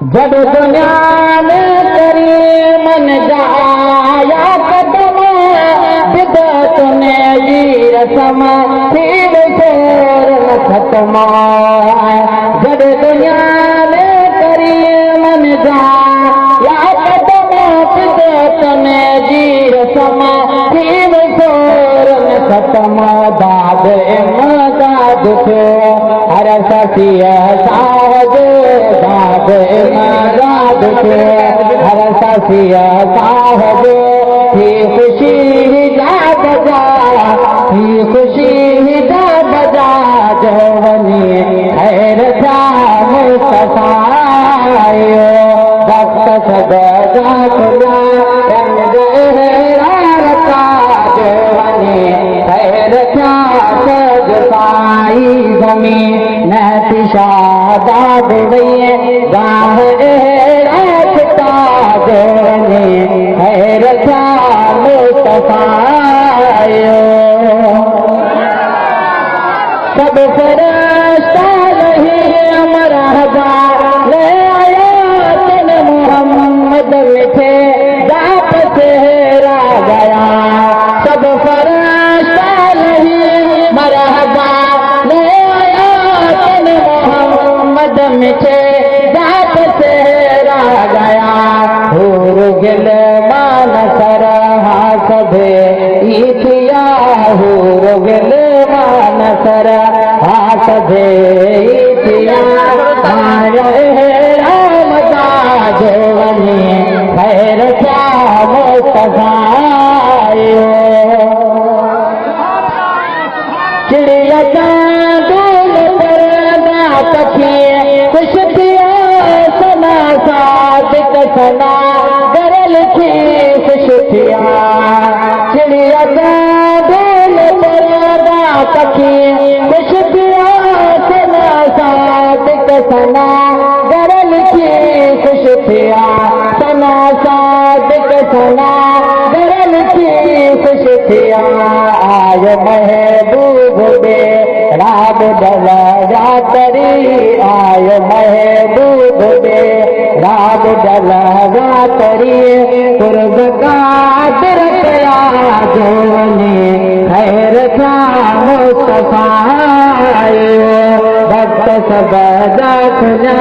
जब दुनिया में तेरी मन जाया कदम बिदत ने ये रसम फिर शेर खत्म। जब दुनिया में तेरी मन जाया कदम बिदत ने ये रसम फिर शेर खत्म। दाद दाद को हर ससिया साहब दाद राद के हर ससिया साहब ही खुशी जा बजा ही खुशी जा बजा जवनी खैर था मुस्तफायो वक्त सदा खुदा रंग रता जवनी खैर था सजसाई जमीन शादाब गाह रखता देने है रखा मुस्तफायो। सब फरिश्ता नहीं मरहबा ले आया तेन मोहम्मद मिठे जाप सेहरा गया। सब फरिश्ता नहीं मरहबा ले मिठे जात से रा गया। हूर गिल मान सरहा सभे इतिया हूर गिल मान सरहा सभे इतिया रामदा जवनी खैर क्या मुस्तफायो। चिड़िया चांदूल पर तकिए खुश किया सना सादिक सना गरल थी खुश किया। चिड़िया चांदूल पर तकिए खुश किया सना सादिक सना गरल थी खुश किया। सना सादिक सना गरल थी खुश किया। आय महबूब बे राब डला जातरी आय महबूब बे राब डला जातरी कुर्ब कादिर कया जोनी खैर था मुस्तफायो। भक्त सब खुदा